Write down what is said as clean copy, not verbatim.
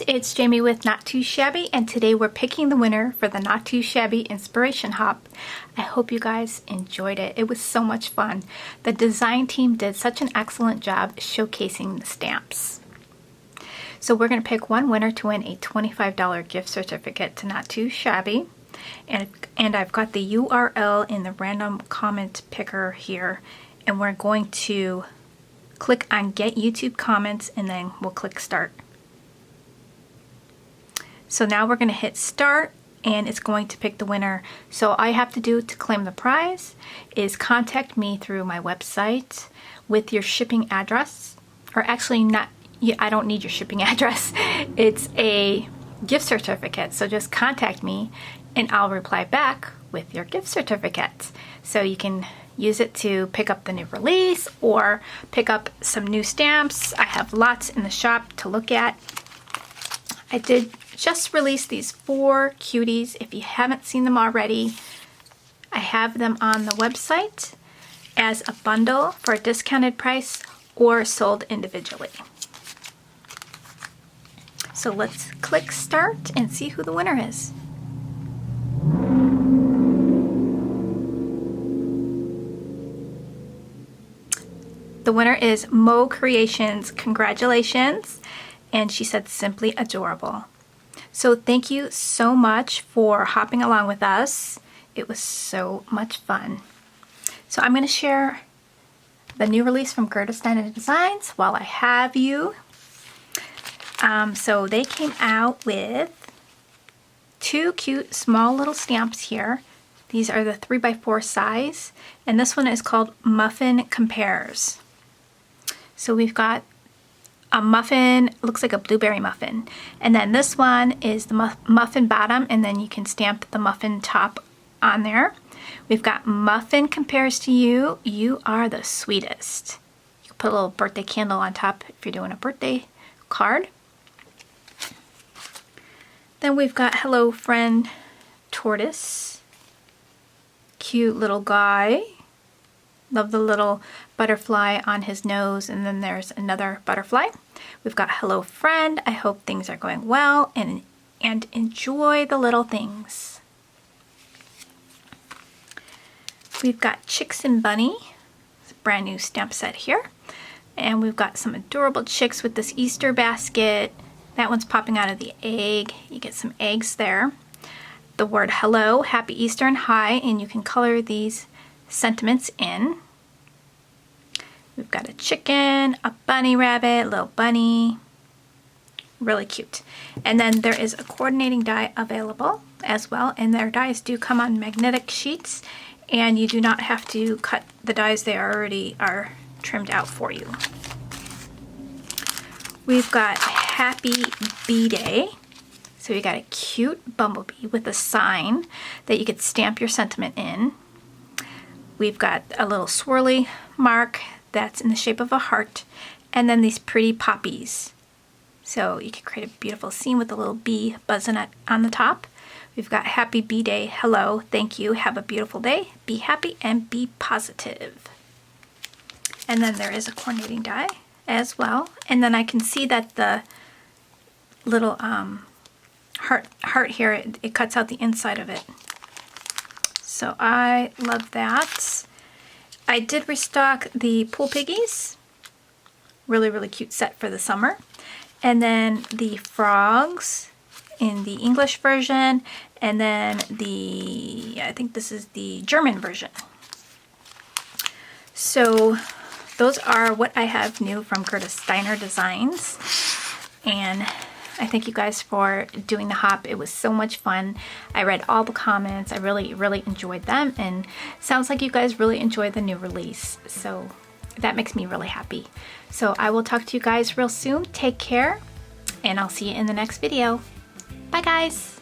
it's Jamie with Not Too Shabby, and today we're picking the winner for the Not Too Shabby Inspiration Hop. I hope you guys enjoyed it. It was so much fun. The design team did such an excellent job showcasing the stamps. So we're going to pick one winner to win a $25 gift certificate to Not Too Shabby. And I've got the URL in the random comment picker here, and we're going to click on Get YouTube Comments, and then we'll click Start. So now we're going to hit Start, and it's going to pick the winner. So all I have to do to claim the prize is contact me through my website with your shipping address. Or actually not, I don't need your shipping address. It's a gift certificate. So just contact me and I'll reply back with your gift certificate. So you can use it to pick up the new release or pick up some new stamps. I have lots in the shop to look at. I did just release these 4 cuties. If you haven't seen them already, I have them on the website as a bundle for a discounted price or sold individually. So let's click Start and see who the winner is. The winner is Mo Creations. Congratulations. And she said simply adorable. So thank you so much for hopping along with us. It was so much fun. So I'm going to share the new release from Gerda Steiner Designs while I have you. So they came out with 2 cute small little stamps here. These are the 3x4 size, and this one is called Muffin Compares. So we've got a muffin, looks like a blueberry muffin, and then this one is the muffin bottom, and then you can stamp the muffin top on there. We've got Muffin Compares to You. You are the sweetest. You can put a little birthday candle on top if you're doing a birthday card. Then we've got Hello Friend Tortoise. Cute little guy. Love the little butterfly on his nose, and then there's another butterfly. We've got Hello Friend. I hope things are going well, and enjoy the little things. We've got Chicks and Bunny. It's a brand new stamp set here. And we've got some adorable chicks with this Easter basket. That one's popping out of the egg. You get some eggs there. The word hello, happy Easter, and hi, and you can color these sentiments in. We've got a chicken, a bunny rabbit, a little bunny. Really cute. And then there is a coordinating die available as well, and their dies do come on magnetic sheets, and you do not have to cut the dies. They already are trimmed out for you. We've got Happy Bee Day. So you got a cute bumblebee with a sign that you could stamp your sentiment in. We've got a little swirly mark that's in the shape of a heart, and then these pretty poppies. So you can create a beautiful scene with a little bee buzzing on the top. We've got Happy Bee Day. Hello, thank you, have a beautiful day, be happy and be positive. And then there is a coordinating die as well. And then I can see that the little heart here, it cuts out the inside of it. So I love that. I did restock the Pool Piggies. Really, really cute set for the summer. And then the frogs in the English version. And then I think this is the German version. So those are what I have new from Gerda Steiner Designs. And I thank you guys for doing the hop. It was so much fun. I read all the comments. I really, really enjoyed them, and sounds like you guys really enjoyed the new release. So that makes me really happy. So I will talk to you guys real soon. Take care, and I'll see you in the next video. Bye, guys.